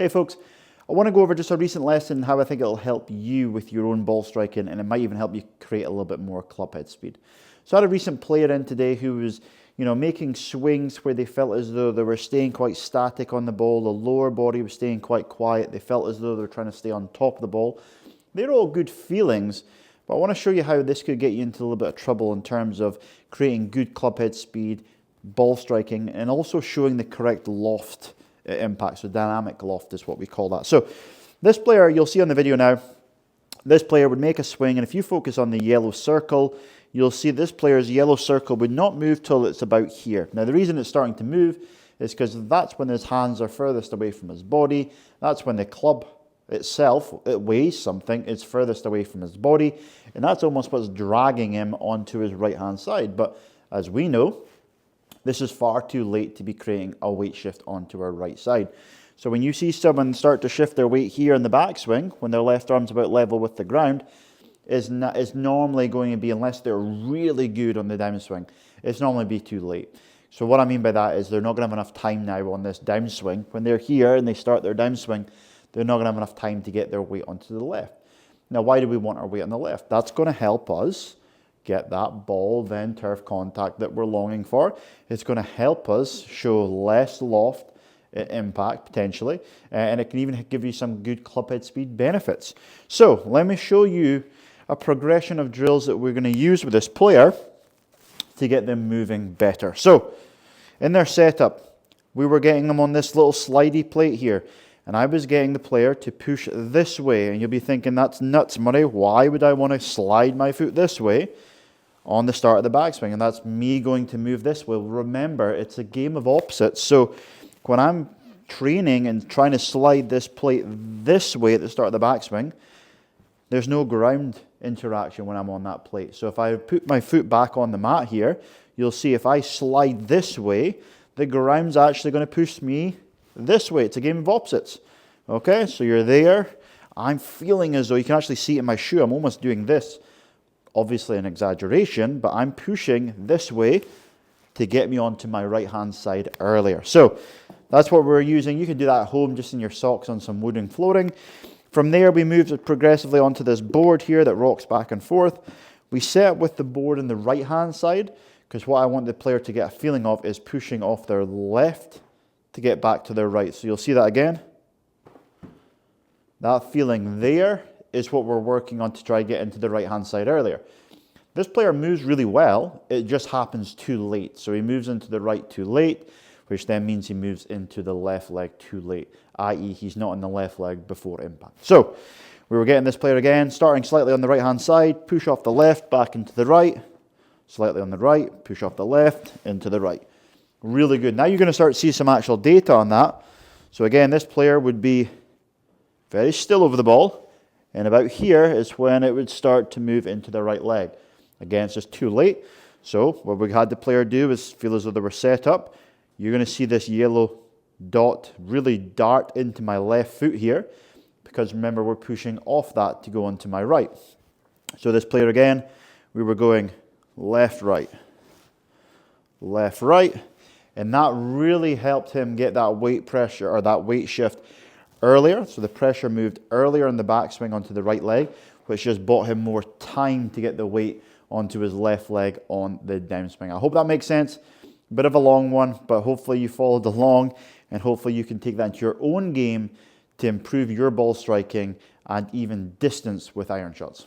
Hey folks, I want to go over just a recent lesson, how I think it'll help you with your own ball striking, and it might even help you create a little bit more club head speed. So I had a recent player in today who was, making swings where they felt as though they were staying quite static on the ball, the lower body was staying quite quiet, they felt as though they were trying to stay on top of the ball. They're all good feelings, but I want to show you how this could get you into a little bit of trouble in terms of creating good club head speed, ball striking, and also showing the correct loft impact. So dynamic loft is what we call that. So this player, you'll see on the video now, this player would make a swing, and if you focus on the yellow circle, you'll see this player's yellow circle would not move till it's about here. Now the reason it's starting to move is because that's when his hands are furthest away from his body. That's when the club itself, it weighs something, it's furthest away from his body, and that's almost what's dragging him onto his right hand side. But as we know, this is far too late to be creating a weight shift onto our right side. So when you see someone start to shift their weight here in the backswing, when their left arm's about level with the ground, is normally going to be, unless they're really good on the downswing, it's normally be too late. So what I mean by that is they're not going to have enough time now on this downswing. When they're here and they start their downswing, they're not going to have enough time to get their weight onto the left. Now, why do we want our weight on the left? That's going to help us get that ball then turf contact that we're longing for. It's going to help us show less loft impact potentially, and it can even give you some good club head speed benefits. So let me show you a progression of drills that we're going to use with this player to get them moving better. So in their setup, we were getting them on this little slidey plate here, and I was getting the player to push this way, and you'll be thinking, that's nuts, Murray. Why would I want to slide my foot this way on the start of the backswing? And that's me going to move this way. Remember, it's a game of opposites. So when I'm training and trying to slide this plate this way at the start of the backswing, there's no ground interaction when I'm on that plate. So if I put my foot back on the mat here, you'll see if I slide this way, the ground's actually going to push me this way. It's a game of opposites. Okay, so you're there. I'm feeling as though, you can actually see it in my shoe, I'm almost doing this. Obviously an exaggeration, but I'm pushing this way to get me onto my right hand side earlier. So that's what we're using. You can do that at home just in your socks on some wooden flooring. From there we move progressively onto this board here that rocks back and forth. We set up with the board on the right hand side, because what I want the player to get a feeling of is pushing off their left to get back to their right. So you'll see that again. That feeling there is what we're working on to try to get into the right hand side earlier. This player moves really well, it just happens too late. So he moves into the right too late, which then means he moves into the left leg too late, i.e. he's not in the left leg before impact. So we were getting this player again, starting slightly on the right hand side, push off the left, back into the right, slightly on the right, push off the left, into the right. Really good. Now you're going to start to see some actual data on that. So again, this player would be very still over the ball, and about here is when it would start to move into the right leg. Again, it's just too late. So what we had the player do is feel as though they were set up. You're going to see this yellow dot really dart into my left foot here, because remember, we're pushing off that to go onto my right. So this player again, we were going left, right, and that really helped him get that weight pressure or that weight shift earlier. So the pressure moved earlier in the backswing onto the right leg, which just bought him more time to get the weight onto his left leg on the downswing. I hope that makes sense. Bit of a long one, but hopefully you followed along, and hopefully you can take that into your own game to improve your ball striking and even distance with iron shots.